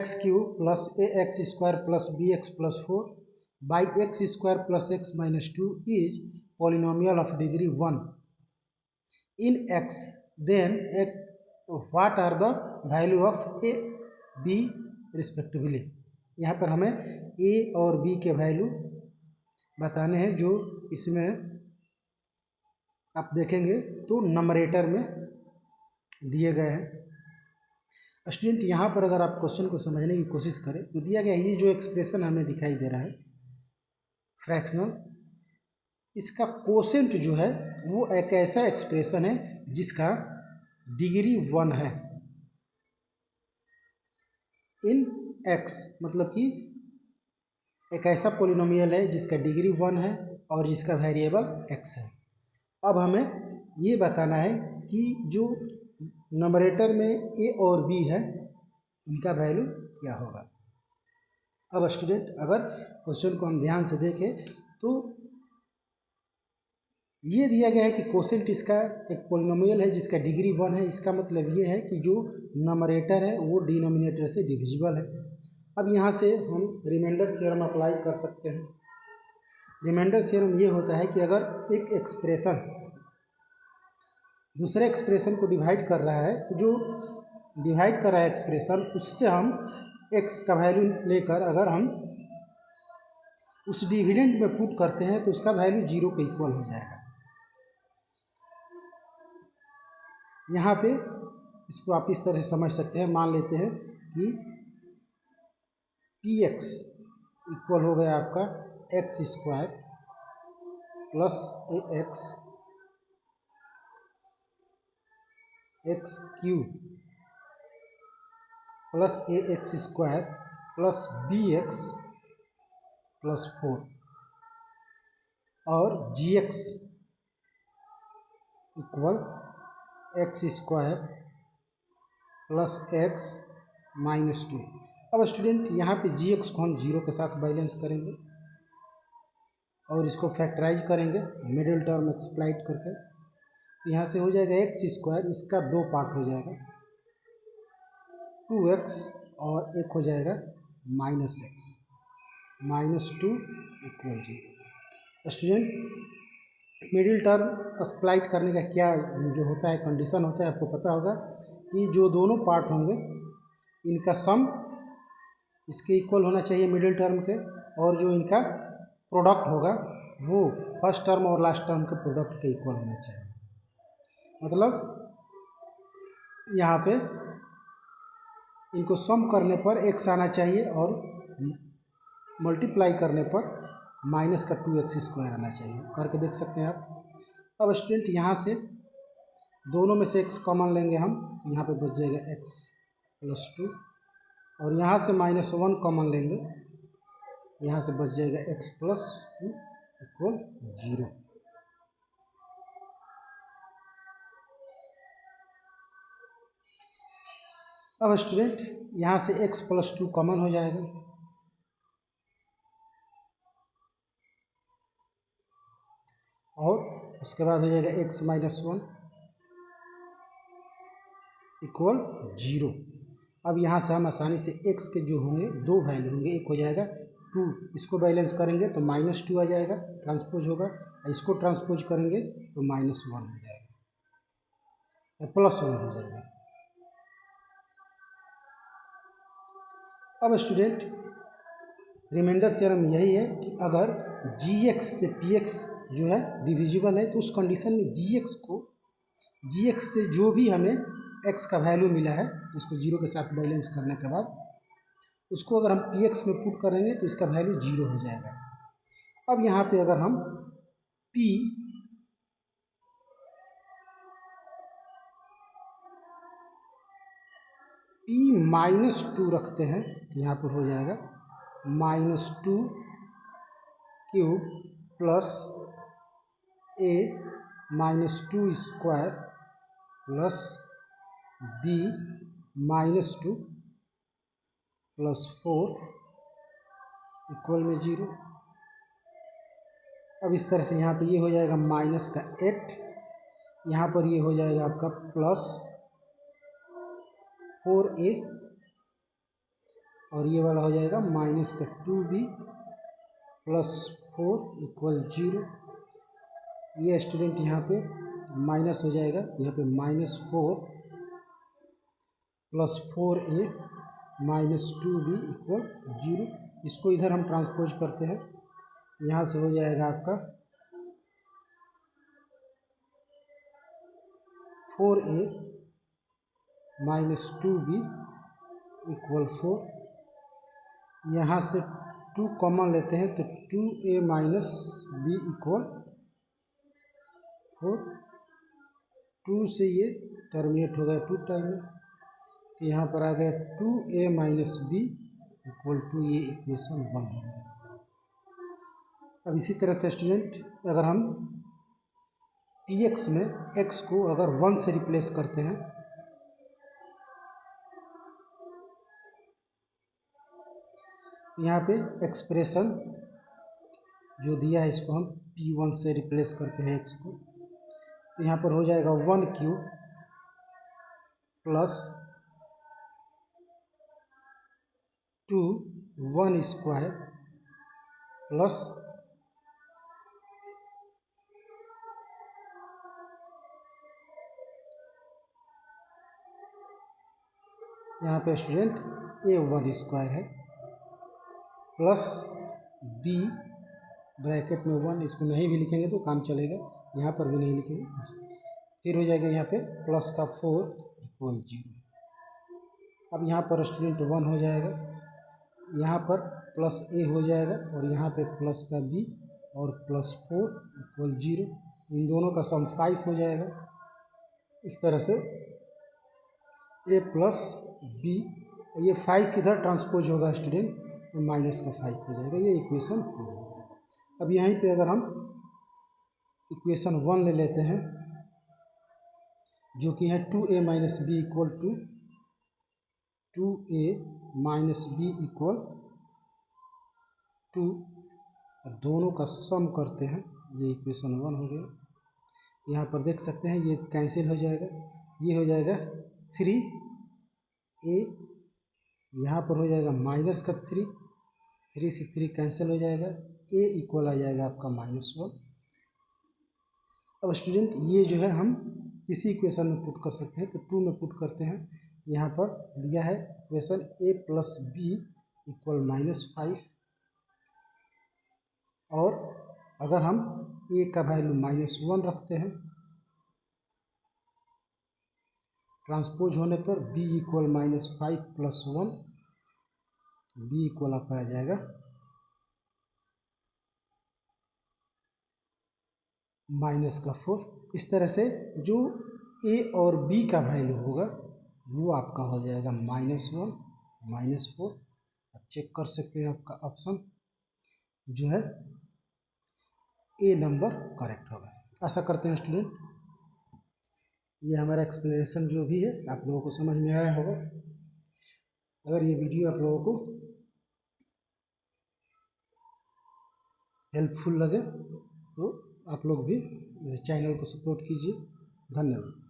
X cube plus a x square plus b x plus 4 by x square plus x minus 2 is polynomial of degree 1 in x, then what are the value of a b respectively. यहाँ पर हमें ए और B के value बताने हैं, जो इसमें आप देखेंगे तो नंबरेटर में दिए गए हैं। स्टूडेंट यहाँ पर अगर आप क्वेश्चन को समझने की कोशिश करें तो दिया गया ये जो एक्सप्रेशन हमें दिखाई दे रहा है फ्रैक्शनल, इसका कोसेंट जो है वो एक ऐसा एक्सप्रेशन है जिसका डिग्री 1 है इन एक्स, मतलब कि एक ऐसा पोलिनोमियल है जिसका डिग्री 1 है और जिसका वेरिएबल एक्स है। अब हमें ये बताना है कि जो नंबरेटर में ए और बी है इनका वैल्यू क्या होगा। अब स्टूडेंट अगर क्वेश्चन को हम ध्यान से देखें तो ये दिया गया है कि कोसेंट इसका एक पोलिनोमियल है जिसका डिग्री 1 है। इसका मतलब ये है कि जो नंबरेटर है वो डिनोमिनेटर से डिविजिबल है। अब यहाँ से हम रिमाइंडर थ्योरम अप्लाई कर सकते हैं। रिमाइंडर थ्योरम ये होता है कि अगर एक एक्सप्रेशन दूसरे एक्सप्रेशन को डिवाइड कर रहा है तो जो डिवाइड कर रहा है एक्सप्रेशन उससे हम एक्स का वैल्यू लेकर अगर हम उस डिविडेंड में पुट करते हैं तो उसका वैल्यू 0 के इक्वल हो जाएगा। यहाँ पे इसको आप इस तरह से समझ सकते हैं। मान लेते हैं कि पी एक्स इक्वल हो गया आपका x square plus a x cube plus a x square plus b x plus 4 और g x equal x square plus x minus 2। अब स्टूडेंट यहाँ पे जी एक्स को हम 0 के साथ बैलेंस करेंगे और इसको फैक्टराइज करेंगे मिडिल टर्म एक्सप्लाइट करके। यहाँ से हो जाएगा एक्स स्क्वायर, इसका 2 पार्ट हो जाएगा 2x और एक हो जाएगा minus x minus 2 equal 0। Student middle term split करने का क्या जो होता है कंडीशन होता है आपको पता होगा कि जो दोनों पार्ट होंगे इनका सम इसके इक्वल होना चाहिए मिडिल टर्म के, और जो इनका प्रोडक्ट होगा वो फर्स्ट टर्म और लास्ट टर्म के प्रोडक्ट के इक्वल होना चाहिए। मतलब यहाँ पे इनको सम करने पर एक्स आना चाहिए और मल्टीप्लाई करने पर माइनस का 2x स्क्वायर आना चाहिए। करके देख सकते हैं आप। अब स्टूडेंट यहाँ से दोनों में से x कॉमन लेंगे हम, यहाँ पे बच जाएगा x प्लस 2 और यहाँ से माइनस 1 कॉमन लेंगे, यहाँ से बच जाएगा x प्लस 2 इक्वल 0। अब स्टूडेंट यहाँ से x प्लस 2 कॉमन हो जाएगा और उसके बाद हो जाएगा x माइनस 1 इक्वल 0। अब यहाँ से हम आसानी से x के जो होंगे 2 वैल्यू होंगे, एक हो जाएगा 2, इसको बैलेंस करेंगे तो माइनस 2 आ जाएगा, ट्रांसपोज होगा, इसको ट्रांसपोज करेंगे तो माइनस 1 हो जाएगा, प्लस 1 हो जाएगा। अब स्टूडेंट रिमाइंडर थ्योरम यही है कि अगर gx से px जो है डिविजिबल है तो उस कंडीशन में gx से जो भी हमें x का वैल्यू मिला है उसको 0 के साथ बैलेंस करने के बाद उसको अगर हम px में पुट करेंगे तो इसका वैल्यू 0 हो जाएगा। अब यहाँ पे अगर हम p माइनस 2 रखते हैं तो यहाँ पर हो जाएगा minus 2 cube plus a minus 2 square plus b minus 2 plus 4 equal में 0। अब इस तरह से यहाँ पे ये हो जाएगा माइनस का 8, यहाँ पर ये हो जाएगा आपका प्लस 4a और ये वाला हो जाएगा माइनस का 2b प्लस 4 इक्वल 0। ये स्टूडेंट यहाँ पे माइनस हो जाएगा, यहाँ पे -4 plus 4a minus 2b equal 0। इसको इधर हम ट्रांसपोज करते हैं, यहाँ से हो जाएगा आपका 4a माइनस 2b इक्वल 4। यहाँ से 2 कॉमन लेते हैं तो 2a माइनस b इक्वल 4। 2 से ये टर्मिनेट हो गया 2 टाइम में, तो यहाँ पर आ गया 2a minus b equal to, ये इक्वेशन 1 हो गया। अब इसी तरह से स्टूडेंट अगर हम px में x को अगर 1 से रिप्लेस करते हैं, तो यहाँ पे एक्सप्रेशन जो दिया है इसको हम p1 से रिप्लेस करते हैं x को, तो यहाँ पर हो जाएगा 1 क्यूब प्लस 2 1 स्क्वायर प्लस यहाँ पे स्टूडेंट a1 स्क्वायर है प्लस b ब्रैकेट में 1, इसको नहीं भी लिखेंगे तो काम चलेगा, यहाँ पर भी नहीं लिखेंगे। फिर हो जाएगा यहाँ पे प्लस का 4 इक्वल 0। अब यहाँ पर स्टूडेंट 1 हो जाएगा, यहाँ पर प्लस a हो जाएगा और यहाँ पे प्लस का b और प्लस 4 इक्वल 0। इन दोनों का सम 5 हो जाएगा। इस तरह से a प्लस b, ये 5 इधर ट्रांसपोज होगा स्टूडेंट तो माइनस का 5 हो जाएगा, ये इक्वेशन 2 हो गया। अब यहीं पे अगर हम इक्वेशन 1 ले लेते हैं जो कि है 2a minus b equal to 2a minus b equal 2, दोनों का सम करते हैं, ये इक्वेशन 1 हो गया। यहाँ पर देख सकते हैं ये कैंसिल हो जाएगा, ये हो जाएगा 3a, यहाँ पर हो जाएगा माइनस का 3 से 3 कैंसिल हो जाएगा, a इक्वल आ जाएगा आपका -1। अब स्टूडेंट ये जो है हम किसी इक्वेशन में पुट कर सकते हैं, तो 2 में पुट करते हैं। यहाँ पर दिया है equation a plus b equal -5, और अगर हम a का वैल्यू -1 रखते हैं, ट्रांसपोज होने पर b equal -5 plus 1, b equal आपका आ जाएगा -4। इस तरह से जो a और b का वैल्यू होगा वो आपका हो जाएगा -1 -4। आप चेक कर सकते हैं, आपका ऑप्शन जो है ए नंबर करेक्ट होगा। आशा करते हैं स्टूडेंट ये हमारा एक्सप्लेनेशन जो भी है आप लोगों को समझ में आया होगा। अगर ये वीडियो आप लोगों को हेल्पफुल लगे तो आप लोग भी चैनल को सपोर्ट कीजिए। धन्यवाद।